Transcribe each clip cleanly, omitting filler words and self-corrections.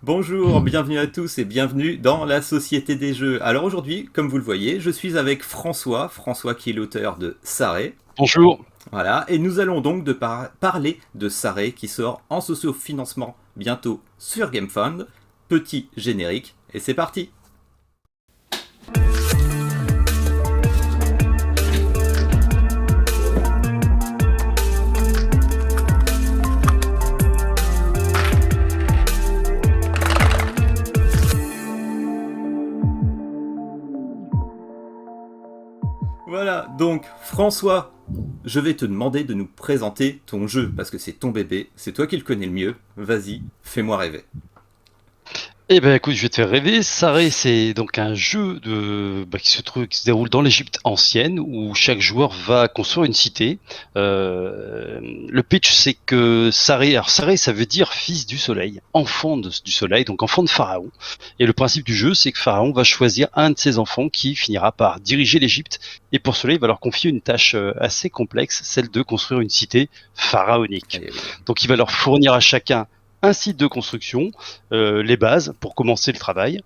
Bonjour, bienvenue à tous et bienvenue dans la Société des Jeux. Alors aujourd'hui, comme vous le voyez, je suis avec François, François qui est l'auteur de Saré. Bonjour. Voilà, et nous allons donc parler de Saré qui sort en socio-financement bientôt sur GameFound. Petit générique, et c'est parti. Voilà, donc François, je vais te demander de nous présenter ton jeu, parce que c'est ton bébé, c'est toi qui le connais le mieux. Vas-y, fais-moi rêver. Eh ben écoute, je vais te faire rêver. Saré, c'est donc un jeu qui se déroule dans l'Égypte ancienne où chaque joueur va construire une cité. Le pitch, c'est que Saré, alors Saré, ça veut dire fils du soleil, enfant du soleil, donc enfant de Pharaon. Et le principe du jeu, c'est que Pharaon va choisir un de ses enfants qui finira par diriger l'Égypte. Et pour cela, il va leur confier une tâche assez complexe, celle de construire une cité pharaonique. Eh oui. Donc il va leur fournir à chacun un site de construction, les bases pour commencer le travail.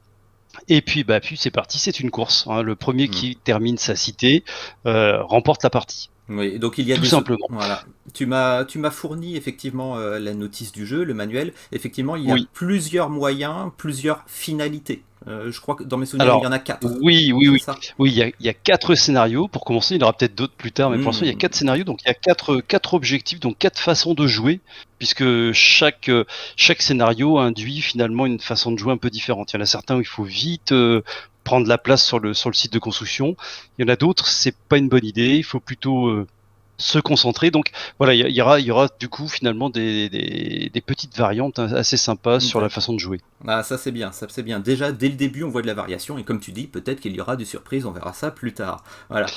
Et puis c'est parti, c'est une course. Hein. Le premier qui termine sa cité remporte la partie. Oui, donc il y a Tout simplement. Voilà. Tu m'as fourni effectivement la notice du jeu, le manuel. Effectivement, il y a Oui. plusieurs moyens, plusieurs finalités. Je crois que dans mes souvenirs, il y Alors, en a 4. oui, oui, C'est oui. ça? Oui, il y a 4 scénarios. Pour commencer, il y en aura peut-être d'autres plus tard, mais pour l'instant, il y a 4 scénarios. Donc, il y a quatre objectifs, donc 4 façons de jouer, puisque chaque scénario induit finalement une façon de jouer un peu différente. Il y en a certains où il faut vite prendre la place sur le site de construction. Il y en a d'autres, c'est pas une bonne idée. Il faut plutôt se concentrer. Donc voilà, il y aura du coup finalement des petites variantes assez sympas sur la façon de jouer. Ah, ça c'est bien, ça c'est bien. Déjà, dès le début, on voit de la variation, et comme tu dis, peut-être qu'il y aura des surprises, on verra ça plus tard. Voilà.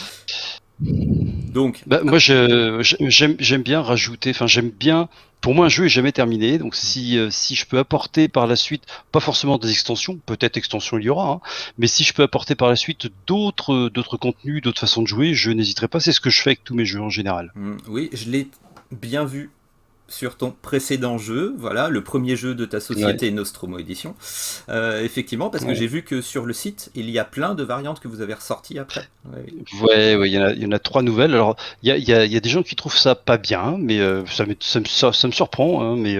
Donc, Moi, j'aime bien rajouter. Enfin, j'aime bien. Pour moi, un jeu est jamais terminé. Donc, si je peux apporter par la suite, pas forcément des extensions, peut-être extensions il y aura, hein, mais si je peux apporter par la suite d'autres contenus, d'autres façons de jouer, je n'hésiterai pas. C'est ce que je fais avec tous mes jeux en général. oui, je l'ai bien vu sur ton précédent jeu, voilà, le premier jeu de ta Ouais. société Nostromo Edition. Effectivement, parce que Ouais. j'ai vu que sur le site, il y a plein de variantes que vous avez ressorties après. Ouais. Ouais, il y en a 3 nouvelles. Alors, il y a des gens qui trouvent ça pas bien, mais ça me surprend. Hein, mais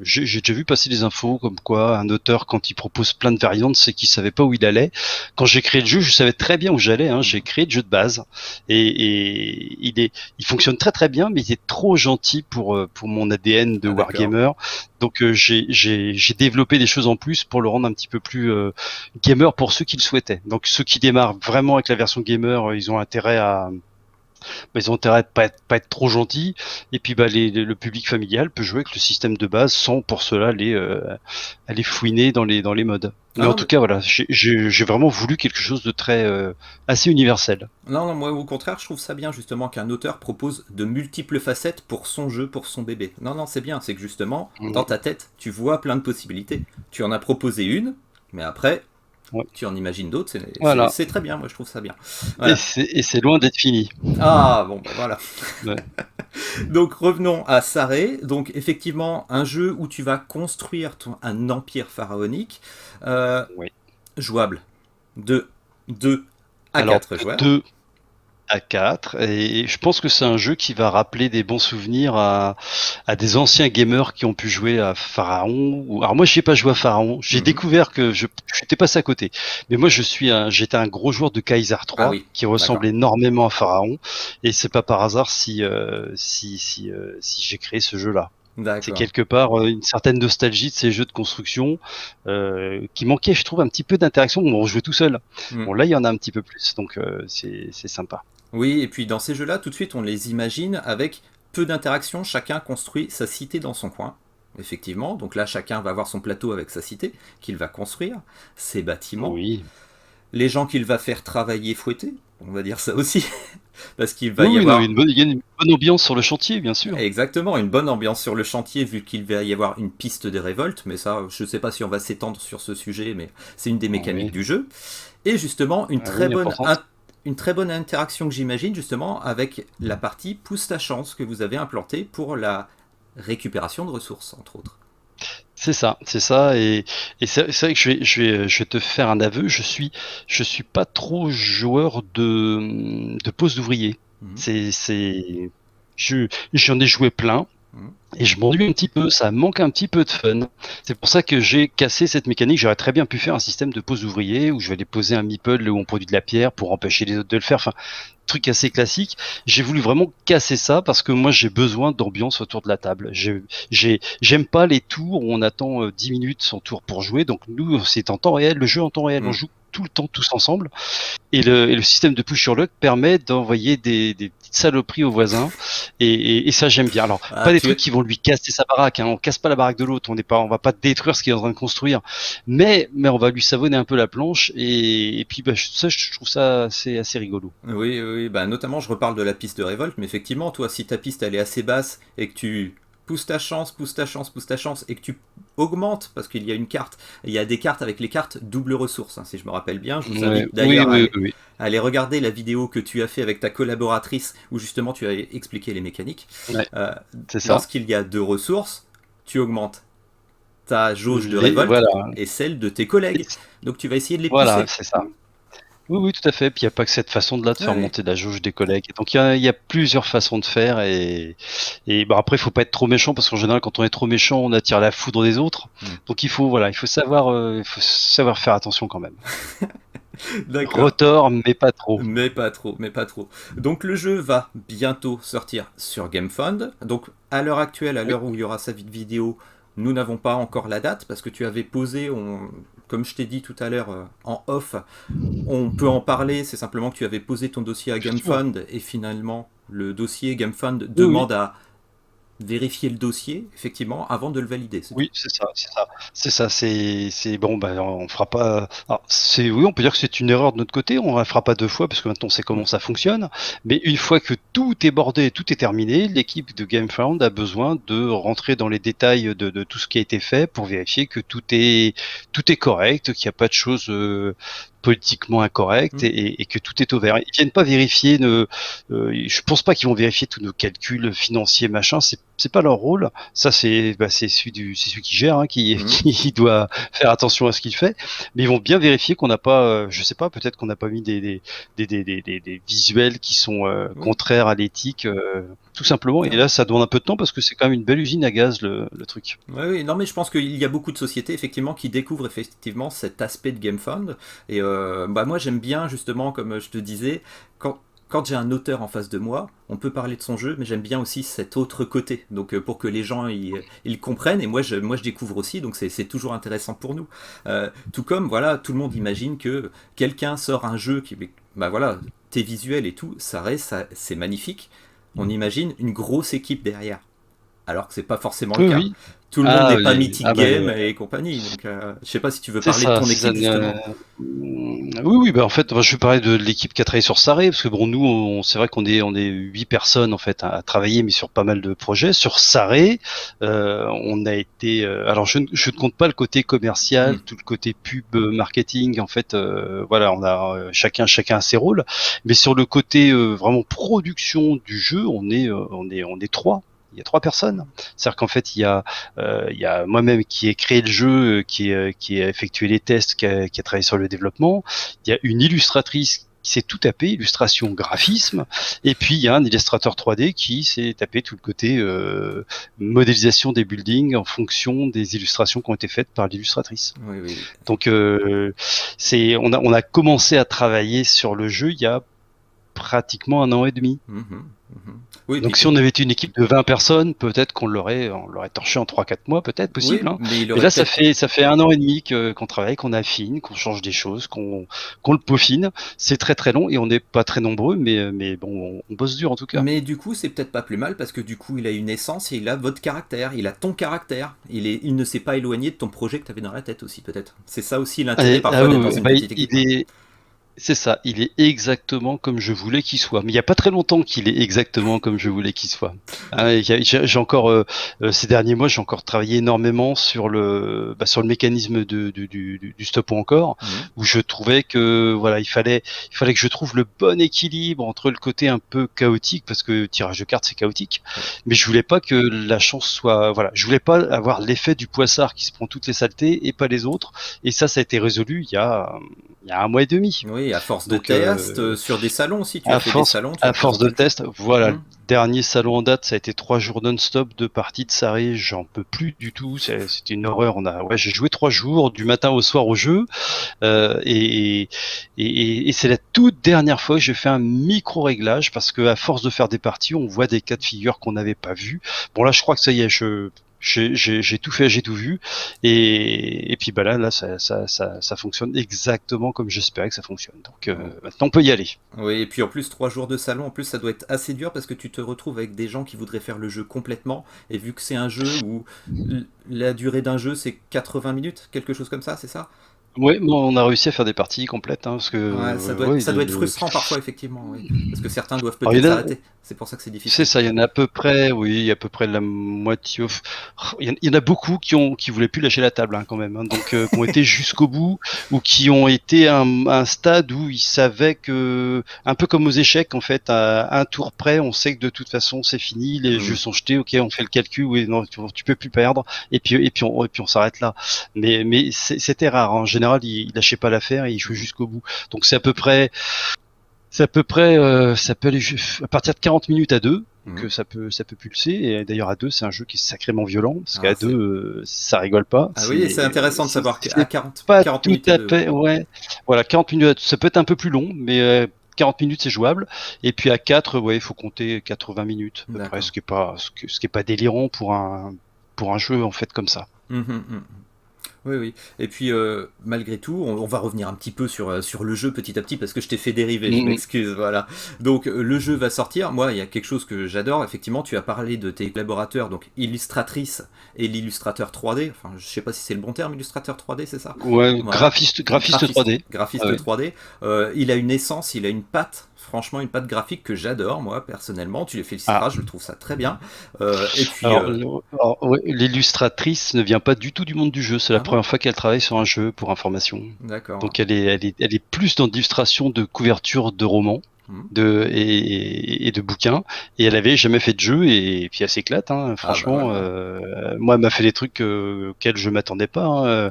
j'ai déjà vu passer des infos comme quoi un auteur, quand il propose plein de variantes, c'est qu'il savait pas où il allait. Quand j'ai créé le jeu, je savais très bien où j'allais. Hein, j'ai créé le jeu de base et il fonctionne très très bien, mais il est trop gentil pour mon ADN de Ah, d'accord. wargamer. Donc j'ai développé des choses en plus pour le rendre un petit peu plus gamer pour ceux qui le souhaitaient. Donc ceux qui démarrent vraiment avec la version gamer, ils ont intérêt à pas être trop gentils. Et puis le public familial peut jouer avec le système de base sans pour cela aller fouiner dans les modes. Mais Ah en non, tout cas, voilà, j'ai vraiment voulu quelque chose de très assez universel. non, moi au contraire, je trouve ça bien justement qu'un auteur propose de multiples facettes pour son jeu, pour son bébé. Non, non, c'est bien, c'est que justement, dans ta tête, tu vois plein de possibilités. Tu en as proposé une, mais après, Ouais. tu en imagines d'autres, Voilà. c'est très bien, moi je trouve ça bien. Et Voilà. c'est loin d'être fini. Ah, bon, bah voilà. Ouais. Donc revenons à Saré. Donc effectivement, un jeu où tu vas construire un empire pharaonique, euh, Ouais. jouable de 2 à Alors 4 de joueurs. 2 à 4, et je pense que c'est un jeu qui va rappeler des bons souvenirs à des anciens gamers qui ont pu jouer à Pharaon. Alors moi, j'ai pas joué à Pharaon. J'ai Mhm. découvert que j'étais passé à côté. Mais moi, j'étais un gros joueur de Kaiser Ah 3 oui, qui d'accord. ressemble énormément à Pharaon. Et c'est pas par hasard si j'ai créé ce jeu-là. C'est D'accord. quelque part une certaine nostalgie de ces jeux de construction qui manquait, je trouve, un petit peu d'interaction. Bon, on jouait tout seul. Mm. Bon, là, il y en a un petit peu plus, donc c'est sympa. Oui, et puis dans ces jeux-là, tout de suite, on les imagine avec peu d'interaction. Chacun construit sa cité dans son coin. Effectivement, donc là, chacun va avoir son plateau avec sa cité qu'il va construire, ses bâtiments, Oui. les gens qu'il va faire travailler fouetter, on va dire ça aussi, parce qu'il va Oui, y oui, non, avoir il y a une bonne ambiance sur le chantier, bien sûr. exactement une bonne ambiance sur le chantier, vu qu'il va y avoir une piste de révolte, mais ça, je ne sais pas si on va s'étendre sur ce sujet, mais c'est une des mécaniques Oui, du jeu. Et justement, ah oui, importante. une très bonne interaction que j'imagine, justement, avec la partie pousse ta chance que vous avez implantée pour la récupération de ressources, entre autres. C'est ça, c'est ça. Et c'est vrai que je vais te faire un aveu. Je suis pas trop joueur de poste d'ouvrier. Mhm, C'est, j'en ai joué plein. mhm. Et je m'ennuie un petit peu, ça manque un petit peu de fun. C'est pour ça que j'ai cassé cette mécanique. J'aurais très bien pu faire un système de pose ouvrier où je vais aller poser un meeple où on produit de la pierre pour empêcher les autres de le faire. Enfin, truc assez classique. J'ai voulu vraiment casser ça parce que moi j'ai besoin d'ambiance autour de la table. J'aime pas les tours où on attend 10 minutes son tour pour jouer. Donc nous, c'est en temps réel, le jeu en temps réel. On Mhm. joue tout le temps tous ensemble. Et le système de push sur luck permet d'envoyer des petites saloperies aux voisins. Et ça, j'aime bien. Alors, Ah, pas des trucs qui vont lui casser sa baraque. Hein. On casse pas la baraque de l'autre. On va pas détruire ce qu'il est en train de construire. Mais on va lui savonner un peu la planche. Et puis, bah, ça, je trouve ça assez rigolo. Oui, oui, bah notamment je reparle de la piste de révolte, mais effectivement, toi, si ta piste elle est assez basse et que tu pousses ta chance, pousses ta chance, pousses ta chance et que tu augmentes, parce qu'il y a une carte, il y a des cartes avec les cartes double ressource, hein, si je me rappelle bien, je vous Ouais, invite oui, d'ailleurs oui, oui, oui. à aller regarder la vidéo que tu as fait avec ta collaboratrice où justement tu as expliqué les mécaniques. Ouais, Euh, c'est ça. Lorsqu'il y a deux ressources, tu augmentes ta jauge de révolte Voilà. et celle de tes collègues. Donc tu vas essayer de les Voilà, pousser. c'est ça. Oui, oui, tout à fait. Puis il n'y a pas que cette façon-là de Ouais, faire ouais. monter la jauge des collègues. Donc il y a plusieurs façons de faire. Et bah, après, il faut pas être trop méchant parce qu'en général, quand on est trop méchant, on attire la foudre des autres. Hmm. Donc il faut savoir faire attention quand même. D'accord. Retort, mais pas trop. Mais pas trop, mais pas trop. Donc le jeu va bientôt sortir sur GameFound. Donc à l'heure actuelle, à Oui, l'heure où il y aura sa vidéo, nous n'avons pas encore la date parce que tu avais posé, comme je t'ai dit tout à l'heure en off, on peut en parler. C'est simplement que tu avais posé ton dossier à bien sûr. GameFound et finalement le dossier GameFound Oui, oui. demande à vérifier le dossier effectivement avant de le valider. C'est tout. Oui, c'est ça, c'est ça. C'est ça, c'est bon, bah, on fera pas. Alors, oui, on peut dire que c'est une erreur de notre côté. On la fera pas deux fois parce que maintenant on sait comment Mm. ça fonctionne. Mais une fois que tout est bordé, tout est terminé, l'équipe de GameFound a besoin de rentrer dans les détails de tout ce qui a été fait pour vérifier que tout est correct, qu'il n'y a pas de choses politiquement incorrectes Mm. et que tout est au vert. Ils viennent pas vérifier. Je pense pas qu'ils vont vérifier tous nos calculs financiers, machin. C'est pas leur rôle. Ça, c'est celui qui gère, hein, Mm. qui doit faire attention à ce qu'il fait. Mais ils vont bien vérifier qu'on n'a pas, je sais pas, peut-être qu'on n'a pas mis des visuels qui sont Oui. contraires à l'éthique, tout simplement. Et Non. là, ça demande un peu de temps parce que c'est quand même une belle usine à gaz, le truc. Oui, oui, non, mais je pense qu'il y a beaucoup de sociétés effectivement qui découvrent effectivement cet aspect de GameFound. Et bah moi j'aime bien justement, comme je te disais, quand j'ai un auteur en face de moi, on peut parler de son jeu, mais j'aime bien aussi cet autre côté. Donc pour que les gens ils comprennent, et moi je découvre aussi, donc c'est toujours intéressant pour nous. Tout comme voilà, tout le monde imagine que quelqu'un sort un jeu qui, bah voilà, tes visuels et tout, c'est magnifique. On imagine une grosse équipe derrière alors que c'est pas forcément le Oui, cas. oui. Tout le monde n'est pas Ah Mythic bah, Game et compagnie, donc je sais pas si tu veux c'est parler de ça, ton c'est ça. équipe justement. Oui, oui, bah en fait, moi, je vais parler de l'équipe qui a travaillé sur Saré, parce que bon, nous, c'est vrai qu'on est 8 personnes en fait à travailler, mais sur pas mal de projets. Sur Saré, on a été. Alors, je ne compte pas le côté commercial, Hmm. tout le côté pub, marketing. En fait, voilà, on a chacun a ses rôles, mais sur le côté vraiment production du jeu, on est trois. Il y a 3 personnes. C'est-à-dire qu'en fait, il y a moi-même qui ai créé le jeu, qui a effectué les tests, qui a travaillé sur le développement. Il y a une illustratrice qui s'est tout tapé, illustration, graphisme, et puis il y a un illustrateur 3D qui s'est tapé tout le côté modélisation des buildings en fonction des illustrations qui ont été faites par l'illustratrice. Oui, oui, oui. Donc on a commencé à travailler sur le jeu il y a pratiquement 1 an et demi. Mhm, mhm. Oui, Donc si on avait été une équipe de 20 personnes, peut-être on l'aurait torché en 3-4 mois, peut-être possible. oui, Hein. mais il Mais aurait là, ça peut-être. fait ça fait 1 an et demi qu'on travaille, qu'on affine, qu'on change des choses, qu'on le peaufine. C'est très très long et on n'est pas très nombreux, mais bon, on bosse dur en tout cas. Mais du coup, c'est peut-être pas plus mal parce que du coup, il a une essence et il a votre caractère, il a ton caractère. Il ne s'est pas éloigné de ton projet que tu avais dans la tête aussi, peut-être. C'est ça aussi l'intérêt Ah parfois d'être oui, dans oui, une bah, petite équipe. il est C'est ça, il est exactement comme je voulais qu'il soit. Mais il n'y a pas très longtemps qu'il est exactement comme je voulais qu'il soit. Hein, j'ai encore ces derniers mois, j'ai encore travaillé énormément sur sur le mécanisme du stop ou encore, où je trouvais que voilà, il fallait que je trouve le bon équilibre entre le côté un peu chaotique, parce que tirage de cartes c'est chaotique, mais je voulais pas que la chance soit, voilà, je voulais pas avoir l'effet du poissard qui se prend toutes les saletés et pas les autres. Et ça a été résolu il y a un mois et demi. Oui, à force de Donc, test, sur des salons aussi, tu as fait des salons, tu as à force de présenté le jeu. test, voilà, le Mhm. dernier salon en date, ça a été 3 jours non-stop de parties de Saré, j'en peux plus du tout, c'était une horreur. J'ai joué 3 jours, du matin au soir au jeu, et c'est la toute dernière fois que j'ai fait un micro-réglage, parce que à force de faire des parties, on voit des cas de figure qu'on n'avait pas vus. Bon là, je crois que ça y est, j'ai tout fait, j'ai tout vu, et puis bah là ça fonctionne exactement comme j'espérais que ça fonctionne. Donc maintenant on peut y aller. Oui, et puis en plus, 3 jours de salon, en plus, ça doit être assez dur parce que tu te retrouves avec des gens qui voudraient faire le jeu complètement. Et vu que c'est un jeu où la durée d'un jeu, c'est 80 minutes, quelque chose comme ça, c'est ça? Ouais, bon, on a réussi à faire des parties complètes, hein, parce que Ouais, ouais, ça doit être frustrant parfois, effectivement, oui. Parce que certains doivent alors, il peut-être y en a, s'arrêter. C'est pour ça que c'est c'est difficile. ça, il y en a à peu près, oui, à peu près la moitié. Il y en a beaucoup qui voulaient plus lâcher la table, hein, quand même, hein, donc qui ont été jusqu'au bout, ou qui ont été à un stade où ils savaient que, un peu comme aux échecs, en fait, à un tour près, on sait que de toute façon c'est fini, les jeux Hmm. sont jetés, ok, on fait le calcul, oui, non, tu peux plus perdre, et puis on s'arrête là. Mais c'était rare, hein. En général, ils lâchaient pas l'affaire et ils jouaient jusqu'au bout. Donc ça peut aller à partir de 40 minutes à deux. Donc Hmm. ça peut pulser. Et d'ailleurs à deux, c'est un jeu qui est sacrément violent, parce Ah, qu'à deux, ça rigole pas. ah oui, c'est intéressant de savoir qu'à C'est 40, pas 40 tout minutes à à deux. fait, ouais. Voilà, 40 minutes, ça peut être un peu plus long, mais 40 minutes c'est jouable. Et puis à 4, ouais, il faut compter 80 minutes à peu près, D'accord. ce qui est pas délirant pour un jeu en fait comme ça. Mhm, mhm. Oui, oui. Et puis, malgré tout, on va revenir un petit peu sur le jeu petit à petit parce que je t'ai fait dériver, je Mhm. m'excuse. Voilà. Donc, le jeu va sortir. Moi, il y a quelque chose que j'adore. Effectivement, tu as parlé de tes collaborateurs, donc illustratrice et l'illustrateur 3D. Enfin, je sais pas si c'est le bon terme, illustrateur 3D, c'est ça? Ouais, Voilà. graphiste 3D. Graphiste Ouais. 3D. Il a une essence, il a une patte. Franchement, une patte graphique que j'adore, moi, personnellement. Tu les Ah, féliciteras, je trouve ça très bien. Et puis, ouais, l'illustratrice ne vient pas du tout du monde du jeu. C'est la ah bon? première fois qu'elle travaille sur un jeu, pour information. D'accord. Donc elle est plus dans l'illustration de couverture de romans Hmm. et de bouquins. Et elle avait jamais fait de jeu, et puis elle s'éclate, hein. Ah bah Franchement, voilà. moi, elle m'a fait des trucs auxquels je m'attendais pas, hein.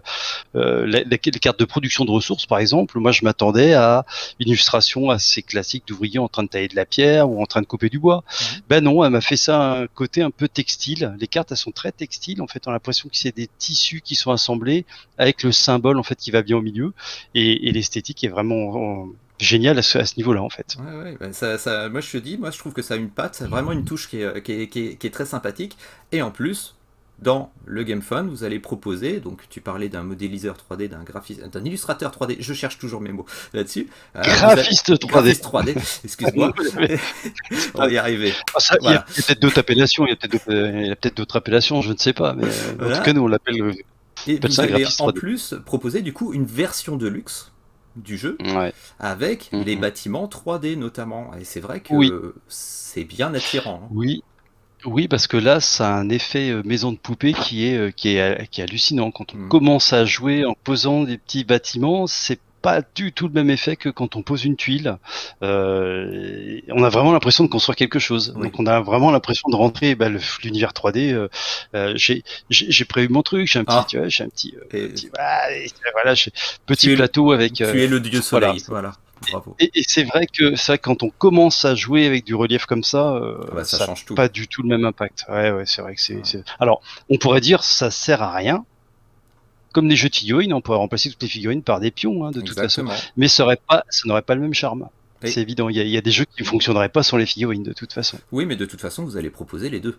Les cartes de production de ressources, par exemple, moi je m'attendais à une illustration assez classique d'ouvriers en train de tailler de la pierre ou en train de couper du bois. Mhm. Ben non, elle m'a fait ça un côté un peu textile. Les cartes, elles sont très textiles, en fait, on a l'impression que c'est des tissus qui sont assemblés avec le symbole en fait qui va bien au milieu, et l'esthétique est vraiment géniale à ce niveau-là, en fait. Ouais, ouais, bah moi je te dis, moi je trouve que ça a une patte, c'est vraiment une touche qui est très sympathique. Et en plus, dans le Game Fun, vous allez proposer, donc tu parlais d'un modéliseur 3D, d'un graphiste, d'un illustrateur 3D, je cherche toujours mes mots là-dessus. Voilà, Graphiste 3D. graphiste 3D, excuse-moi, on va y arriver. Ah, il y a Voilà. peut-être d'autres appellations, il y a peut-être d'autres appellations, je ne sais pas, mais en tout cas, Voilà. nous, Et on appelle vous ça un allez graphiste en 3D. plus proposer du coup une version de luxe du jeu Ouais. avec les Mhm. bâtiments 3D notamment. Et c'est vrai Oui, que c'est bien attirant, oui, oui, parce que là, ça a un effet maison de poupée qui est hallucinant. Quand on hein. commence à jouer en posant des petits bâtiments, c'est pas du tout le même effet que quand on pose une tuile. On a vraiment l'impression de construire quelque chose. Oui. Donc on a vraiment l'impression de rentrer, bah, l'univers 3D. J'ai prévu mon truc. J'ai un petit, Ah, tu vois, j'ai un petit, et voilà, petit tu es le, plateau avec, tu es le dieu voilà. soleil, voilà. Bravo. Et c'est vrai que quand on commence à jouer avec du relief comme ça, Ah bah ça ça n'a change tout. pas du tout le même impact. Ouais, ouais, c'est vrai que Ouais. Alors, on pourrait dire ça sert à rien, comme des jeux de figurines, on pourrait remplacer toutes les figurines par des pions, hein, de toute façon, Exactement. mais ça n'aurait pas le même charme. Et C'est évident. Il y a des jeux qui ne fonctionneraient pas sans les figurines, de toute façon. oui, mais de toute façon, vous allez proposer les deux.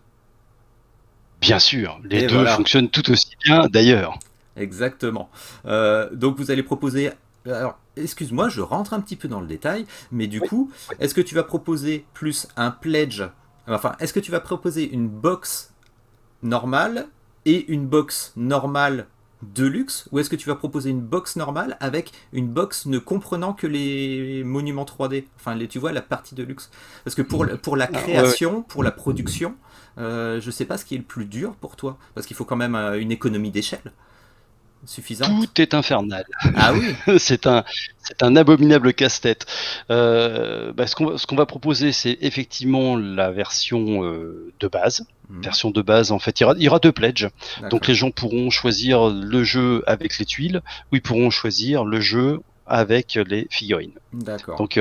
Bien sûr, les Et deux voilà. fonctionnent tout aussi bien, d'ailleurs. Exactement. Donc vous allez proposer. Alors, excuse-moi, je rentre un petit peu dans le détail, mais du Oui, coup, oui. est-ce que tu vas proposer plus un pledge? Enfin, est-ce que tu vas proposer une box normale et une box normale Deluxe, ou est-ce que tu vas proposer une box normale avec une box ne comprenant que les monuments 3D, enfin tu vois la partie Deluxe, parce que pour la Ah, ouais, ouais. création, pour la production, je sais pas ce qui est le plus dur pour toi, parce qu'il faut quand même une économie d'échelle Tout suffisante. est infernal. Ah oui. C'est un, c'est un abominable casse-tête. Ce qu'on va proposer, c'est effectivement la version de base. Mhm. Version de base, en fait, il y aura deux pledges. Donc D'accord. les gens pourront choisir le jeu avec les tuiles, ou ils pourront choisir le jeu avec les figurines. D'accord. Donc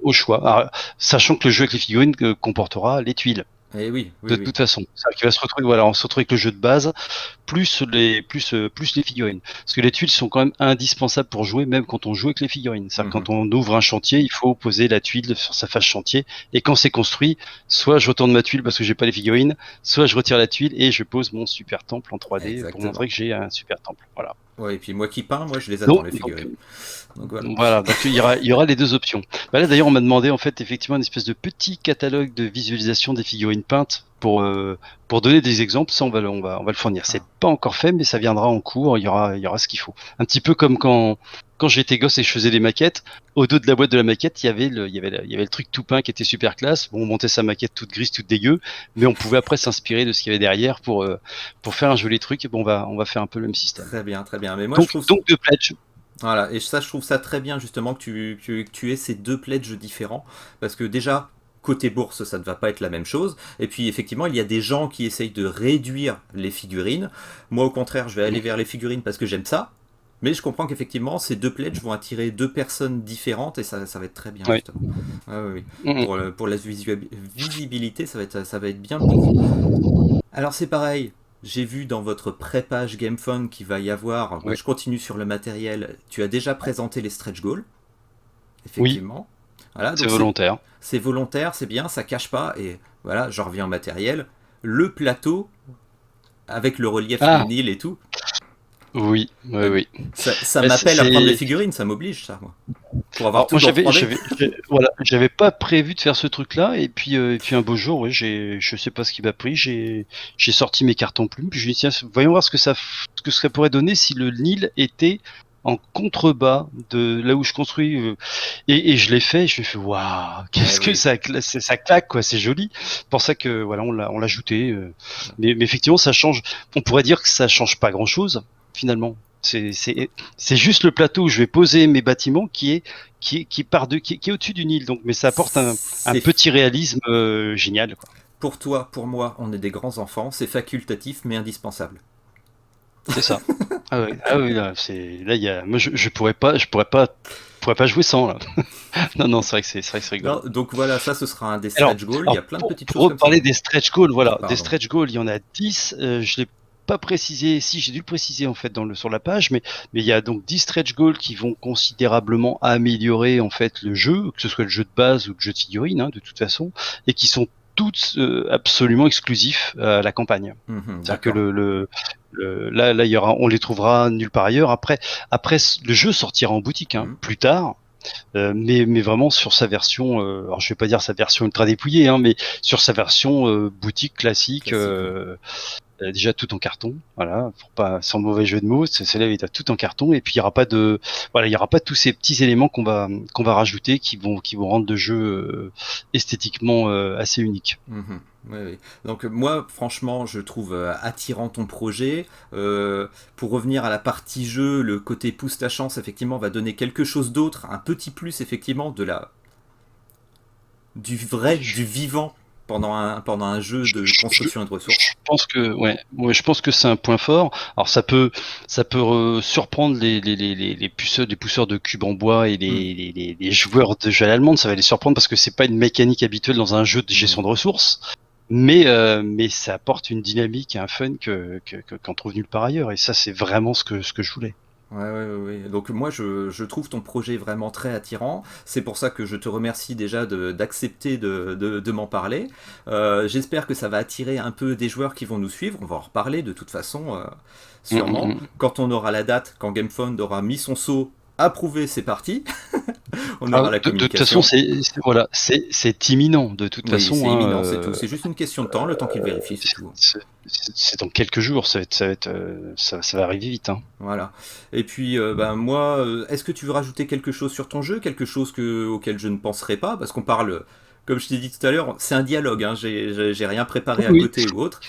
au choix. Alors, sachant que le jeu avec les figurines comportera les tuiles. Eh oui, oui, De oui. toute façon, c'est-à-dire qu'il va se retrouver, voilà, on se retrouve avec le jeu de base plus les figurines. Parce que les tuiles sont quand même indispensables pour jouer, même quand on joue avec les figurines. C'est-à-dire Mhm. quand on ouvre un chantier, il faut poser la tuile sur sa face chantier. Et quand c'est construit, soit je retourne ma tuile parce que j'ai pas les figurines, soit je retire la tuile et je pose mon super temple en 3D pour montrer Exactement. que j'ai un super temple. Voilà. Ouais, et puis moi qui peins, moi je les attends Donc, les donc, figurines. Donc voilà. voilà, donc il y aura les deux options. Bah là d'ailleurs on m'a demandé en fait effectivement une espèce de petit catalogue de visualisation des figurines peintes pour donner des exemples. Ça on va le fournir. C'est Ah. pas encore fait mais ça viendra en cours. Il y aura ce qu'il faut. Un petit peu comme quand j'étais gosse et je faisais des maquettes. Au dos de la boîte de la maquette il y avait le truc tout peint qui était super classe. Bon, on montait sa maquette toute grise, toute dégueu, mais on pouvait après s'inspirer de ce qu'il y avait derrière pour faire un joli truc. Et bon on va faire un peu le même système. Très bien, très bien. Mais moi je Donc trouve. donc de pledge. Voilà, et ça, je trouve ça très bien justement que tu aies ces deux pledges différents, parce que déjà, côté bourse, ça ne va pas être la même chose, et puis effectivement, il y a des gens qui essayent de réduire les figurines. Moi, au contraire, je vais aller vers les figurines parce que j'aime ça, mais je comprends qu'effectivement, ces deux pledges vont attirer deux personnes différentes, et ça va être très bien Ouais. justement. Ouais, ouais, oui. Mm, Pour la visibilité, ça va être bien pour vous. Alors c'est pareil, j'ai vu dans votre pré-page GameFun qu'il va y avoir, ouais. je continue sur le matériel, tu as déjà présenté les stretch goals, Oui, effectivement. Voilà, c'est donc volontaire. c'est volontaire, c'est bien, ça cache pas, et voilà, j'en reviens au matériel. Le plateau, avec le relief Ah, vinyle et tout, oui, oui, euh, oui. ça Bah, m'appelle à prendre les figurines, ça m'oblige ça, moi. Pour avoir Alors tout moi dans 3D. voilà, j'avais pas prévu de faire ce truc-là et puis un beau jour, ouais, je sais pas ce qui m'a pris, j'ai sorti mes cartons plumes, puis je me suis dit tiens, voyons voir ce que ça pourrait donner si le Nil était en contrebas de là où je construis et je l'ai fait, et je me suis fait waouh, Eh qu'est-ce que oui. ça claque quoi, c'est joli. Pour ça que voilà, on l'a ajouté mais effectivement ça change. On pourrait dire que ça change pas grand-chose finalement. C'est juste le plateau où je vais poser mes bâtiments qui est au-dessus du Nil. Donc, mais ça apporte un C'est petit réalisme génial, quoi. pour toi, pour moi, on est des grands enfants, c'est facultatif mais indispensable. C'est ça. Ah ouais, ah oui, là, moi, je pourrais pas jouer sans là. Non, non, c'est vrai que c'est Non, rigolo. donc voilà, ça ce sera un des Alors, stretch goals, il y alors a plein de pour, petites pour choses comme ça. reparler des stretch goals, voilà, des Pardon. stretch goals, il y en a 10. Je l'ai pas précisé, si j'ai dû le préciser en fait sur la page, mais il y a donc 10 stretch goals qui vont considérablement améliorer en fait le jeu, que ce soit le jeu de base ou le jeu de figurines, hein, de toute façon, et qui sont toutes absolument exclusifs à la campagne. Mhm, C'est-à-dire que d'accord. là, on les trouvera nulle part ailleurs. Après, le jeu sortira en boutique hein, Mhm, plus tard. Mais vraiment sur sa version, alors je vais pas dire sa version ultra dépouillée, hein, mais sur sa version boutique classique, classique, oui. déjà tout en carton, voilà, pour pas sans mauvais jeu de mots, c'est là il est tout en carton et puis il y aura pas tous ces petits éléments qu'on va rajouter qui vont rendre le jeu esthétiquement assez unique. Mhm, oui, oui. Donc moi, franchement, je trouve attirant ton projet. Pour revenir à la partie jeu, le côté pousse ta chance, effectivement, va donner quelque chose d'autre, un petit plus, effectivement, du vrai, Je, du vivant pendant un jeu je, de je- construction et de ressources. je pense que ouais, je pense que c'est un point fort. Alors ça peut surprendre les pousseurs de cubes en bois et Mhm, les joueurs de jeux à l'allemande. Ça va les surprendre parce que c'est pas une mécanique habituelle dans un jeu de mhm. gestion de ressources. Mais ça apporte une dynamique et un fun qu'on trouve nulle part ailleurs. Et ça, c'est vraiment ce que je voulais. Ouais, ouais, ouais, ouais. Donc moi, je trouve ton projet vraiment très attirant. C'est pour ça que je te remercie déjà d'accepter de m'en parler. J'espère que ça va attirer un peu des joueurs qui vont nous suivre. On va en reparler de toute façon, Hum, hum, sûrement. hum. Quand on aura la date, quand GameFound aura mis son sceau, approuvé, c'est parti. On Ah, aura la de toute façon, communication. voilà, c'est imminent de toute Oui, c'est façon. Hein, imminent, c'est tout. C'est juste une question de temps, le temps qu'il vérifie, c'est tout. c'est dans quelques jours, ça va arriver vite. Hein. Voilà. Et puis, moi, est-ce que tu veux rajouter quelque chose sur ton jeu, quelque chose auquel je ne penserais pas? Parce qu'on parle, comme je t'ai dit tout à l'heure, c'est un dialogue, hein, j'ai rien préparé à Oui, côté ou autre.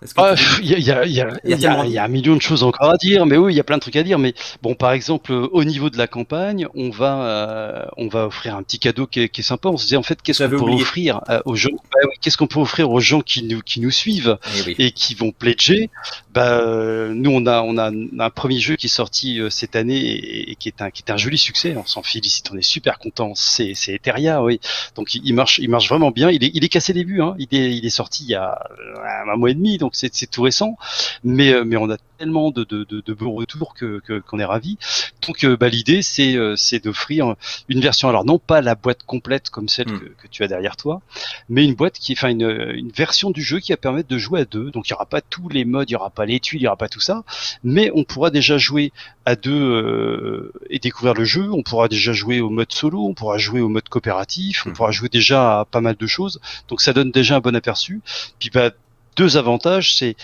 Est-ce que tu ah, veux... il y a, il y a- il y a- Il y a il y a- tellement il y de... a un million de choses encore à dire, mais oui, il y a plein de trucs à dire. Mais bon, par exemple, au niveau de la campagne, on va offrir un petit cadeau qui est sympa. On se dit en fait, qu'est-ce qu'on J'avais pourrait oublié. offrir aux gens, bah oui, qu'est-ce qu'on peut offrir aux gens qui nous suivent Eh oui. et qui vont pledger. Bah, nous, on a un premier jeu qui est sorti cette année et qui est un joli succès. On s'en félicite, on est super content. C'est Eteria, oui. Donc il marche vraiment bien. Il est cassé les début. Hein. Il est sorti il y a un mois et demi, donc c'est tout récent. Mais on a tellement de bons retours qu'on est ravis. Donc l'idée c'est d'offrir une version, alors non pas la boîte complète comme celle que tu as derrière toi, mais une version du jeu qui va permettre de jouer à deux. Donc il n'y aura pas tous les modes, il n'y aura pas les tuiles, il n'y aura pas tout ça, mais on pourra déjà jouer à deux et découvrir le jeu. On pourra déjà jouer au mode solo, on pourra jouer au mode coopératif, on pourra jouer déjà à pas mal de choses. Donc ça donne déjà un bon aperçu. Puis deux avantages, c'est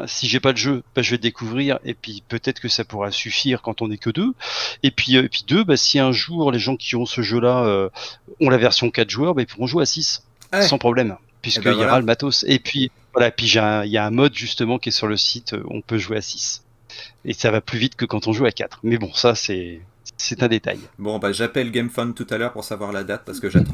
si j'ai pas le jeu, je vais le découvrir et puis peut-être que ça pourra suffire quand on n'est que deux. Et puis deux, si un jour les gens qui ont ce jeu-là ont la version 4 joueurs, ils pourront jouer à 6 Eh, sans problème, eh ben puisqu'il y aura voilà. le matos. Et puis voilà, puis il y a un mode justement qui est sur le site, on peut jouer à 6 et ça va plus vite que quand on joue à 4. Mais bon, ça c'est un détail. Bon, j'appelle GameFun tout à l'heure pour savoir la date parce que j'attends.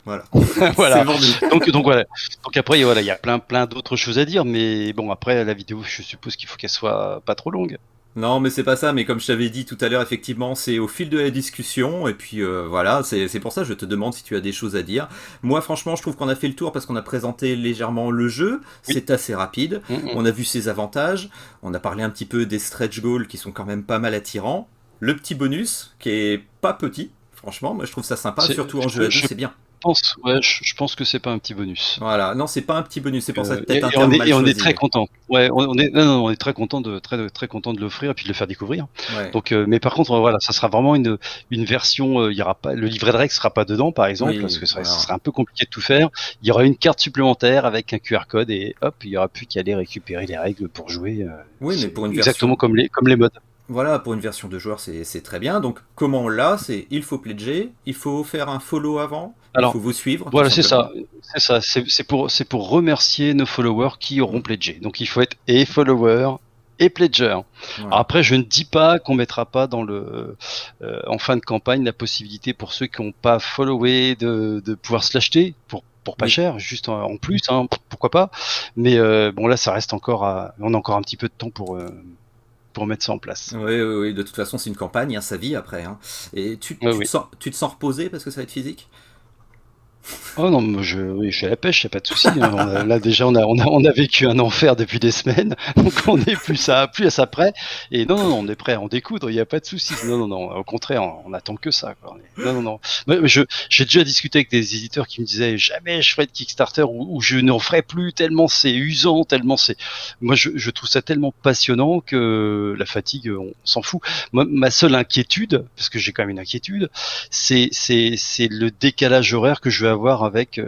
Voilà. C'est Voilà. vendu. Donc voilà. Donc après voilà, il y a plein d'autres choses à dire, mais bon après la vidéo, je suppose qu'il faut qu'elle soit pas trop longue. Non, mais c'est pas ça, mais comme je t'avais dit tout à l'heure, effectivement, c'est au fil de la discussion, et puis voilà, c'est pour ça que je te demande si tu as des choses à dire. Moi, franchement, je trouve qu'on a fait le tour parce qu'on a présenté légèrement le jeu, Oui. c'est assez rapide, on a vu ses avantages, on a parlé un petit peu des stretch goals qui sont quand même pas mal attirants, le petit bonus qui est pas petit, franchement, moi je trouve ça sympa, surtout en jeu à deux, c'est bien. Je pense que c'est pas un petit bonus. Voilà, non, c'est pas un petit bonus, c'est pour ça Euh, peut-être un et on terme est mal et on est choisi, très mais content. Ouais, on est très content très content de l'offrir et puis de le faire découvrir. ouais, Donc, mais par contre, voilà, ça sera vraiment une version. Il y aura pas le livret de règles sera pas dedans, par exemple, parce oui, que ça voilà. sera un peu compliqué de tout faire. Il y aura une carte supplémentaire avec un QR code et hop, il y aura plus qu'à aller récupérer les règles pour jouer. Oui, mais C'est pour une exactement version, comme les modes. voilà, pour une version de joueur, c'est très bien. Donc, comment on l'a? C'est il faut pledger, il faut faire un follow avant, il faut Alors, vous suivre, tout voilà, c'est simplement. ça. C'est ça. C'est pour remercier nos followers qui auront pledgé. Donc, il faut être et follower et pledger. Alors, Voilà. après, je ne dis pas qu'on mettra pas en fin de campagne la possibilité pour ceux qui n'ont pas followé de pouvoir se l'acheter pour pas Oui, cher, juste en plus, hein, pourquoi pas. Mais bon, là, ça reste on a encore un petit peu de temps pour mettre ça en place. oui, oui, oui, de toute façon, c'est une campagne, hein, ça vit après, hein. Et Oui, oui. tu te sens reposé parce que ça va être physique? Oh non, moi oui, je suis à la pêche, y a pas de souci. Hein. Là déjà, on a vécu un enfer depuis des semaines, donc on est plus à ça près. Et non, on est prêt à en découdre, il y a pas de souci. Non, au contraire, on attend que ça. Quoi. Non. Mais j'ai déjà discuté avec des éditeurs qui me disaient jamais je ferai de Kickstarter ou je n'en ferai plus tellement c'est usant, tellement c'est. Moi, je trouve ça tellement passionnant que la fatigue, on s'en fout. Moi, ma seule inquiétude, parce que j'ai quand même une inquiétude, c'est le décalage horaire que je vais avoir avec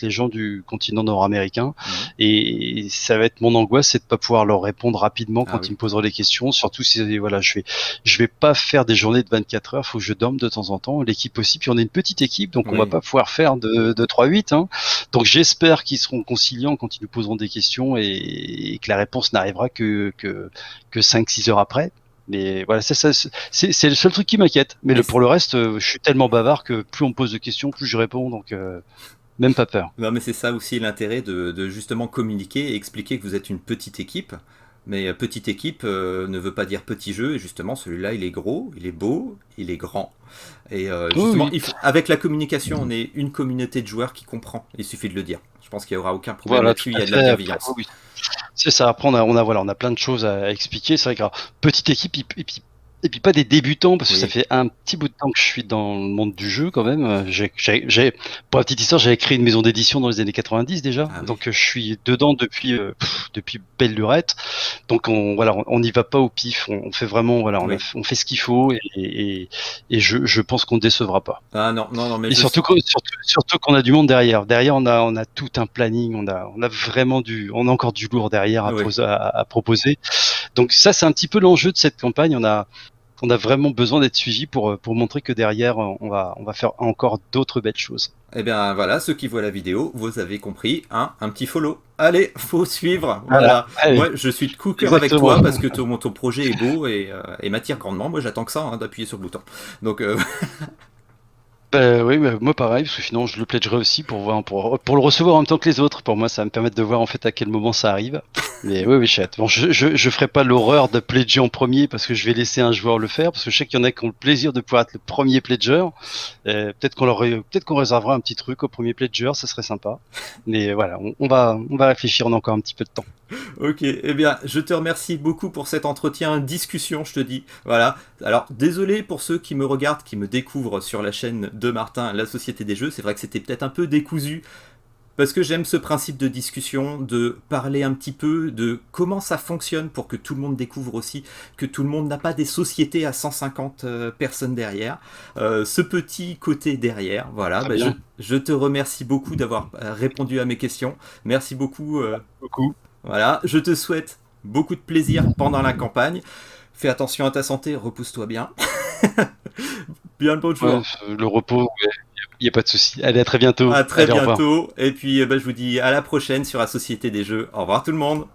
les gens du continent nord-américain. Et ça va être mon angoisse, c'est de pas pouvoir leur répondre rapidement Ah quand ils oui. me poseront des questions. Surtout si voilà, je vais pas faire des journées de 24 heures, faut que je dorme de temps en temps. L'équipe aussi, puis on est une petite équipe, donc on va Oui. pas pouvoir faire de 3-8. Hein. Donc j'espère qu'ils seront conciliants quand ils nous poseront des questions et que la réponse n'arrivera que 5-6 heures après. Mais voilà, c'est le seul truc qui m'inquiète. Mais Mais pour le reste, je suis tellement bavard que plus on me pose de questions, plus je réponds. Donc, même pas peur. non, mais c'est ça aussi l'intérêt de justement communiquer et expliquer que vous êtes une petite équipe. Mais petite équipe ne veut pas dire petit jeu, et justement celui-là il est gros, il est beau, il est grand. Et Oui, justement, oui. avec la communication, on est une communauté de joueurs qui comprend, il suffit de le dire. Je pense qu'il n'y aura aucun problème Voilà, tout là-dessus, il à y a de la fait. Après, bienveillance. oui. C'est ça. Après, on a plein de choses à expliquer. C'est vrai que alors, petite équipe, et puis Et puis pas des débutants, parce que ça Oui. fait un petit bout de temps que je suis dans le monde du jeu quand même. Pour la petite histoire, j'avais créé une maison d'édition dans les années 90 déjà, Ah oui. donc je suis dedans depuis belle lurette. Donc voilà, on n'y va pas au pif, on fait vraiment, voilà, Oui. on fait ce qu'il faut et je pense qu'on ne décevra pas. Ah non, non, non, mais Et je surtout, suis. surtout qu'on a du monde derrière. Derrière, on a tout un planning, on a vraiment on a encore du lourd derrière Oui. à proposer. Donc ça, c'est un petit peu l'enjeu de cette campagne. On a vraiment besoin d'être suivi pour montrer que derrière, on va faire encore d'autres belles choses. Eh bien voilà, ceux qui voient la vidéo, vous avez compris, hein, un petit follow. Allez, faut suivre, Voilà, voilà. allez, Moi, je suis de coup cœur avec exactement. toi parce que ton projet est beau et m'attire grandement. Moi, j'attends que ça, hein, d'appuyer sur le bouton. Donc, Oui, moi pareil, parce que sinon je le pledgerai aussi pour voir, pour le recevoir en même temps que les autres. Pour moi, ça va me permettre de voir en fait à quel moment ça arrive. Mais oui, j'ai hâte. Bon, je ferai pas l'horreur de pledger en premier parce que je vais laisser un joueur le faire, parce que je sais qu'il y en a qui ont le plaisir de pouvoir être le premier pledger. Peut-être qu'on réservera un petit truc au premier pledger, ça serait sympa. Mais voilà, on va réfléchir, on a encore un petit peu de temps. ok, eh bien, je te remercie beaucoup pour cet entretien, discussion, je te dis. Voilà. Alors, désolé pour ceux qui me regardent, qui me découvrent sur la chaîne de Martin, La Société des Jeux. C'est vrai que c'était peut-être un peu décousu, parce que j'aime ce principe de discussion, de parler un petit peu de comment ça fonctionne pour que tout le monde découvre aussi que tout le monde n'a pas des sociétés à 150 personnes derrière. Ce petit côté derrière, voilà. Très Ben, bien, je te remercie beaucoup d'avoir répondu à mes questions. Merci beaucoup. beaucoup. Voilà, je te souhaite beaucoup de plaisir pendant la campagne. Fais attention à ta santé, repousse-toi bien. Bien le Ouais, bonjour. le repos, il n'y a pas de souci. Allez, à très bientôt. À très Allez, au revoir. bientôt. Et puis ben, je vous dis à la prochaine sur la Société des Jeux. Au revoir tout le monde.